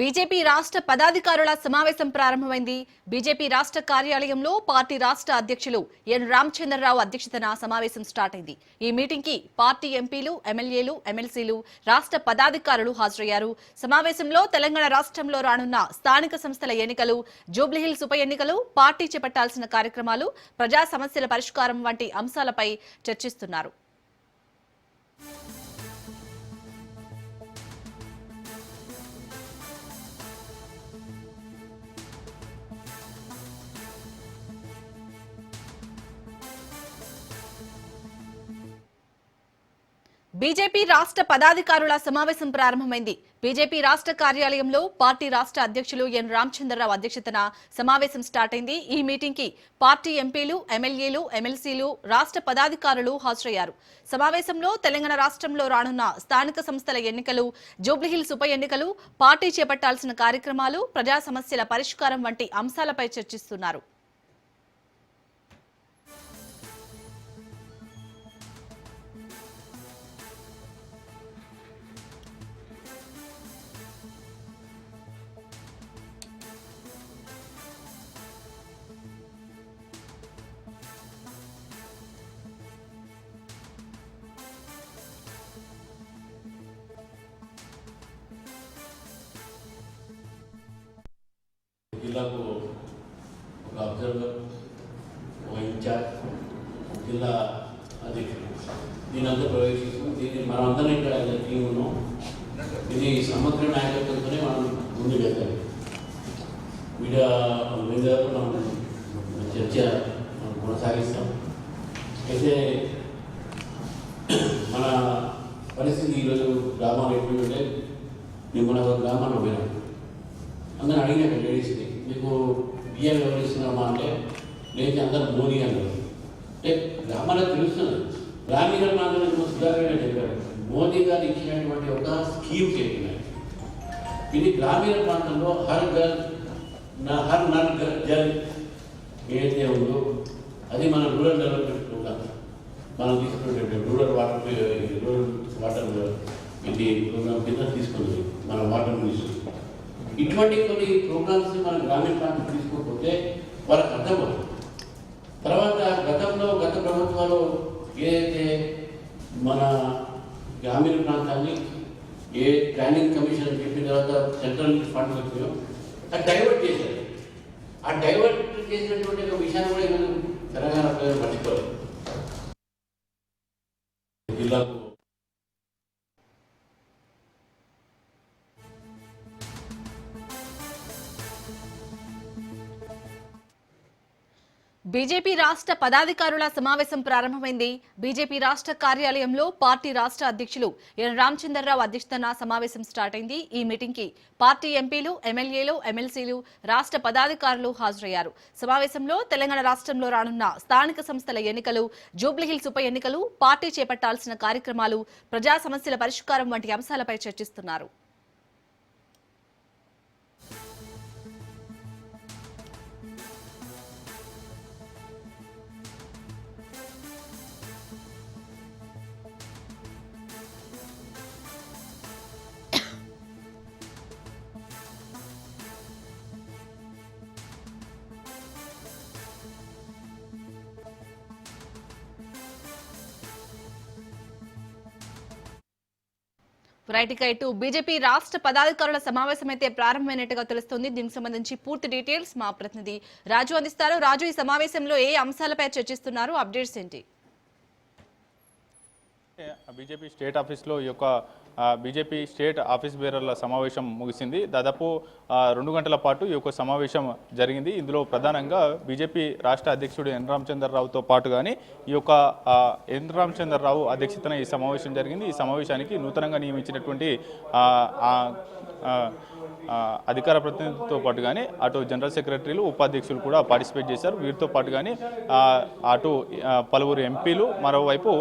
BJP రాష్ట్ర పదాధికారుల సమావేశం ప్రారంభమైంది. బీజేపీ రాష్ట్ర కార్యాలయంలో పార్టీ రాష్ట్ర అధ్యక్షులు ఎన్ రామచంద్రరావు అధ్యక్షతన సమావేశం స్టార్ట్ అయింది. ఈ మీటింగ్ కి పార్టీ ఎంపీలు, ఎమ్మెల్యేలు, ఎమ్మెల్సీలు, రాష్ట్ర పదాధికారులు హాజరయ్యారు. సమావేశంలో తెలంగాణ రాష్ట్రంలో రానున్న స్థానిక సంస్థల ఎన్నికలు, జూబ్లీహిల్స్ ఉప ఎన్నికలు, పార్టీ చేపట్టాల్సిన కార్యక్రమాలు, ప్రజా సమస్యల పరిష్కారం వంటి అంశాలపై చర్చిస్తున్నారు. బీజేపీ రాష్ట్ర పదాధికారుల సమావేశం ప్రారంభమైంది. బీజేపీ రాష్ట్ర కార్యాలయంలో పార్టీ రాష్ట్ర అధ్యక్షులు ఎన్ రామచంద్రరావు అధ్యక్షతన సమావేశం స్టార్ట్ అయింది. ఈ మీటింగ్ కి పార్టీ ఎంపీలు, ఎమ్మెల్యేలు, ఎమ్మెల్సీలు, రాష్ట్ర పదాధికారులు హాజరయ్యారు. సమావేశంలో తెలంగాణ రాష్ట్రంలో రానున్న స్థానిక సంస్థల ఎన్నికలు, జూబ్లీహిల్స్ ఉప ఎన్నికలు, పార్టీ చేపట్టాల్సిన కార్యక్రమాలు, ప్రజా సమస్యల పరిష్కారం వంటి అంశాలపై చర్చిస్తున్నారు. జిల్లాకు ఒక అబ్జర్వర్, ఒక ఇన్ఛార్జ్, జిల్లా అధ్యక్షుడు దీనంతా ప్రవేశిస్తాం. దీన్ని మనం అందరం ఇక్కడ టీం ఉన్నాం. ఇది సమగ్ర నాయకత్వంతోనే మనం ముందుకు వెళ్తాం. మీడియా మీద మనం చర్చ కొనసాగిస్తాం. అయితే మన పరిస్థితి ఈరోజు గ్రామాలు ఎప్పుడు ఉంటే మేము మన గ్రామాల్లో పోయినాం. అందరూ అడిగినాక లేడీస్ని, మీకు బియ్యం ఎవరు ఇస్తున్నామా అంటే లేదు, అందరూ మోదీ అన్నారు. అంటే గ్రామాలకు తెలుస్తున్నది. గ్రామీణ ప్రాంతాలకు సుధాకర్ చెప్పారు, మోదీ గారు ఇచ్చినటువంటి ఒక స్కీమ్ చెప్పినారు. ఇది గ్రామీణ ప్రాంతంలో హర్ నల్ జల్ ఏదైతే ఉందో అది మన రూరల్ డెవలప్మెంట్ ప్రోగ్రామ్ మనం తీసుకున్నటువంటి రూరల్ వాటర్ ఇది ప్రోగ్రామ్ కింద తీసుకుంది మన వాటర్ మినిస్ట్రీ. ఇటువంటి కొన్ని ప్రోగ్రామ్స్ని మన గ్రామీణ ప్రాంతం తీసుకోకపోతే వాళ్ళకి అర్థమవుతుంది. తర్వాత గత ప్రభుత్వాలు ఏదైతే మన గ్రామీణ ప్రాంతాన్ని ఏ ప్లానింగ్ కమిషన్ చెప్పిన తర్వాత సెంట్రల్ ఫండ్ వచ్చినాయో అది డైవర్ట్ చేశారు. ఆ డైవర్ట్ చేసినటువంటి ఒక విషయాన్ని కూడా ఈరోజు తెలంగాణ ప్రజలు మర్చిపోలేదు. జిల్లాకు బీజేపీ రాష్ట్ర పదాధికారుల సమావేశం ప్రారంభమైంది. బీజేపీ రాష్ట్ర కార్యాలయంలో పార్టీ రాష్ట్ర అధ్యక్షులు ఎన్ రామచంద్రరావు అధ్యక్షతన సమావేశం స్టార్ట్ అయింది. ఈ మీటింగ్ కి పార్టీ ఎంపీలు, ఎమ్మెల్యేలు, ఎమ్మెల్సీలు, రాష్ట్ర పదాధికారులు హాజరయ్యారు. సమావేశంలో తెలంగాణ రాష్ట్రంలో రానున్న స్థానిక సంస్థల ఎన్నికలు, జూబ్లీహిల్స్ ఉప ఎన్నికలు, పార్టీ చేపట్టాల్సిన కార్యక్రమాలు, ప్రజా సమస్యల పరిష్కారం వంటి అంశాలపై చర్చిస్తున్నారు. రైట్, ఇక ఇటు బీజేపీ రాష్ట్ర పదాధికారుల సమావేశం అయితే ప్రారంభమైనట్టుగా తెలుస్తోంది. దీనికి సంబంధించి పూర్తి డీటెయిల్స్ మా ప్రతినిధి రాజు అందిస్తారు. రాజు, ఈ సమావేశంలో ఏ అంశాలపై చర్చిస్తున్నారు? అప్డేట్స్ ఏంటి? బీజేపీ స్టేట్ ఆఫీస్లో ఈ యొక్క బీజేపీ స్టేట్ ఆఫీస్ బేరర్ల సమావేశం ముగిసింది. దాదాపు 2 గంటల పాటు ఈ యొక్క సమావేశం జరిగింది. ఇందులో ప్రధానంగా బీజేపీ రాష్ట్ర అధ్యక్షుడు ఎన్ రామచంద్రరావుతో పాటు కానీ ఈ యొక్క ఎన్ రామచంద్రరావు అధ్యక్షతన ఈ సమావేశం జరిగింది. ఈ సమావేశానికి నూతనంగా నియమించినటువంటి అధికార ప్రతినిధితో పాటు కానీ అటు జనరల్ సెక్రటరీలు, ఉపాధ్యక్షులు కూడా పార్టిసిపేట్ చేశారు. వీరితో పాటు కానీ అటు పలువురు ఎంపీలు, మరోవైపు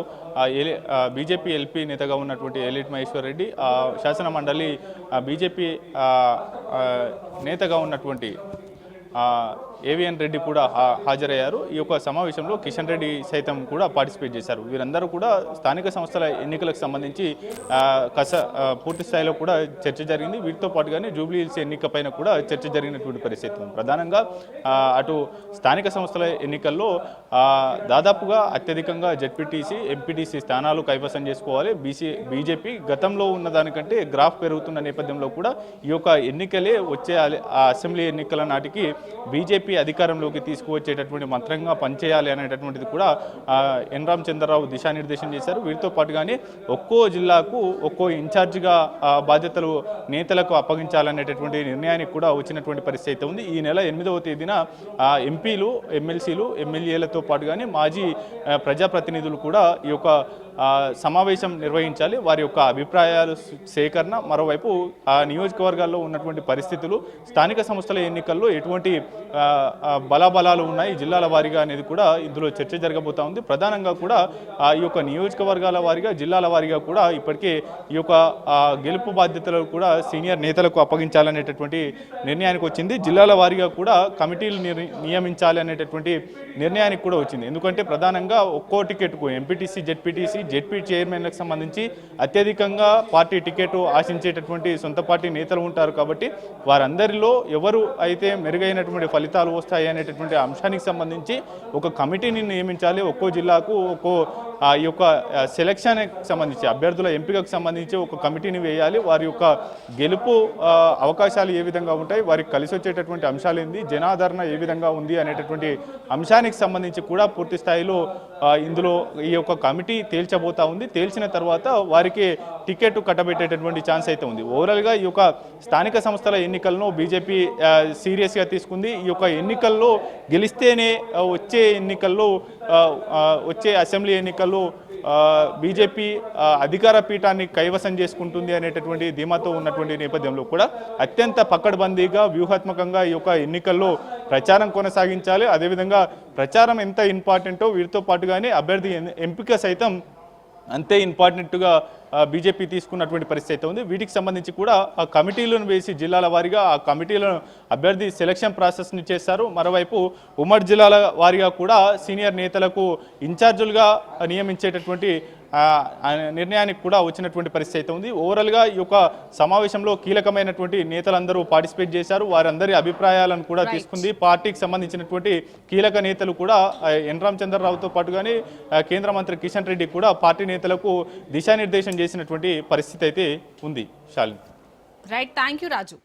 బీజేపీ ఎల్పీ నేతగా ఉన్నటువంటి ఎలిట్ మహేశ్వర్ రెడ్డి, శాసన మండలి బీజేపీ నేతగా ఉన్నటువంటి ఏవిఎన్ రెడ్డి కూడా హాజరయ్యారు. ఈ యొక్క సమావేశంలో కిషన్ రెడ్డి సైతం కూడా పార్టిసిపేట్ చేశారు. వీరందరూ కూడా స్థానిక సంస్థల ఎన్నికలకు సంబంధించి పూర్తి స్థాయిలో కూడా చర్చ జరిగింది. వీటితో పాటుగానే జూబ్లీ హిల్స్ ఎన్నికపైన కూడా చర్చ జరిగినటువంటి పరిస్థితి ఉంది. ప్రధానంగా అటు స్థానిక సంస్థల ఎన్నికల్లో దాదాపుగా అత్యధికంగా జెడ్పీటీసీ ఎంపీటీసీ స్థానాలు కైవసం చేసుకోవాలి. బీజేపీ గతంలో ఉన్న దానికంటే గ్రాఫ్ పెరుగుతున్న నేపథ్యంలో కూడా ఈ యొక్క ఎన్నికలే వచ్చే అసెంబ్లీ ఎన్నికల నాటికి బీజేపీ అధికారంలోకి తీసుకువచ్చేటటువంటి మంత్రంగా పనిచేయాలి అనేటటువంటిది కూడా ఎన్ రామచంద్రరావు దిశానిర్దేశం చేశారు. వీటితో పాటుగానే ఒక్కో జిల్లాకు ఒక్కో ఇన్ఛార్జిగా బాధ్యతలు నేతలకు అప్పగించాలనేటటువంటి నిర్ణయానికి కూడా వచ్చినటువంటి పరిస్థితి ఉంది. ఈ నెల 8వ తేదీన ఎంపీలు ఎమ్మెల్సీలు ఎమ్మెల్యేలతో పాటుగానే మాజీ ప్రజాప్రతినిధులు కూడా ఈ యొక్క సమావేశం నిర్వహించాలి. వారి యొక్క అభిప్రాయాలు సేకరణ, మరోవైపు ఆ నియోజకవర్గాల్లో ఉన్నటువంటి పరిస్థితులు, స్థానిక సంస్థల ఎన్నికల్లో ఎటువంటి బలాబలాలు ఉన్నాయి జిల్లాల వారీగా అనేది కూడా ఇందులో చర్చ జరగబోతా ఉంది. ప్రధానంగా కూడా ఈ యొక్క నియోజకవర్గాల వారీగా జిల్లాల వారీగా కూడా ఇప్పటికే ఈ యొక్క గెలుపు బాధ్యతలు కూడా సీనియర్ నేతలకు అప్పగించాలనేటటువంటి నిర్ణయానికి వచ్చింది. జిల్లాల వారీగా కూడా కమిటీలు నియమించాలి అనేటటువంటి నిర్ణయానికి కూడా వచ్చింది. ఎందుకంటే ప్రధానంగా ఒక్కో టికెట్కు ఎంపీటీసీ జెడ్పీ చైర్మన్లకు సంబంధించి అత్యధికంగా పార్టీ టికెట్ ఆశించేటటువంటి సొంత పార్టీ నేతలు ఉంటారు. కాబట్టి వారందరిలో ఎవరు అయితే మెరుగైనటువంటి ఫలితాలు వస్తాయి అనేటటువంటి అంశానికి సంబంధించి ఒక కమిటీని నియమించాలి. ఒక్కో జిల్లాకు ఒక్కో ఈ యొక్క సెలక్షన్కి సంబంధించి అభ్యర్థుల ఎంపికకు సంబంధించి ఒక కమిటీని వేయాలి. వారి యొక్క గెలుపు అవకాశాలు ఏ విధంగా ఉంటాయి, వారికి కలిసి వచ్చేటటువంటి అంశాలు ఏంది, జనాదరణ ఏ విధంగా ఉంది అనేటటువంటి అంశానికి సంబంధించి కూడా పూర్తి స్థాయిలో ఇందులో ఈ యొక్క కమిటీ తేల్చబోతా ఉంది. తేల్చిన తర్వాత వారికి టికెట్ కట్టబెట్టేటటువంటి ఛాన్స్ అయితే ఉంది. ఓవరాల్గా ఈ యొక్క స్థానిక సంస్థల ఎన్నికలను బీజేపీ సీరియస్గా తీసుకుంది. ఈ యొక్క ఎన్నికల్లో గెలిస్తేనే వచ్చే అసెంబ్లీ ఎన్నికల్లో బీజేపీ అధికార పీఠాన్ని కైవసం చేసుకుంటుంది అనేటటువంటి ధీమాతో ఉన్నటువంటి నేపథ్యంలో కూడా అత్యంత పకడ్బందీగా వ్యూహాత్మకంగా ఈ యొక్క ఎన్నికల్లో ప్రచారం కొనసాగించాలి. అదేవిధంగా ప్రచారం ఎంత ఇంపార్టెంటో వీటితో పాటుగానే అభ్యర్థి ఎంపిక సైతం అంతే ఇంపార్టెంట్గా బీజేపీ తీసుకున్నటువంటి పరిస్థితి ఉంది. వీటికి సంబంధించి కూడా ఆ కమిటీలను వేసి జిల్లాల వారీగా ఆ కమిటీలను అభ్యర్థి సెలక్షన్ ప్రాసెస్ని చేస్తారు. మరోవైపు ఉమ్మడి జిల్లాల వారీగా కూడా సీనియర్ నేతలకు ఇన్ఛార్జులుగా నియమించేటటువంటి నిర్ణయానికి కూడా వచ్చినటువంటి పరిస్థితి ఉంది. ఓవరాల్గా ఈ యొక్క సమావేశంలో కీలకమైనటువంటి నేతలందరూ పార్టిసిపేట్ చేశారు. వారందరి అభిప్రాయాలను కూడా తీసుకుంది. పార్టీకి సంబంధించినటువంటి కీలక నేతలు కూడా ఎన్ రామచంద్రరావుతో పాటుగానే కేంద్ర మంత్రి కిషన్ రెడ్డి కూడా పార్టీ నేతలకు దిశానిర్దేశం చేసినటువంటి పరిస్థితి అయితే ఉంది. Shalini. Right, thank you Raju.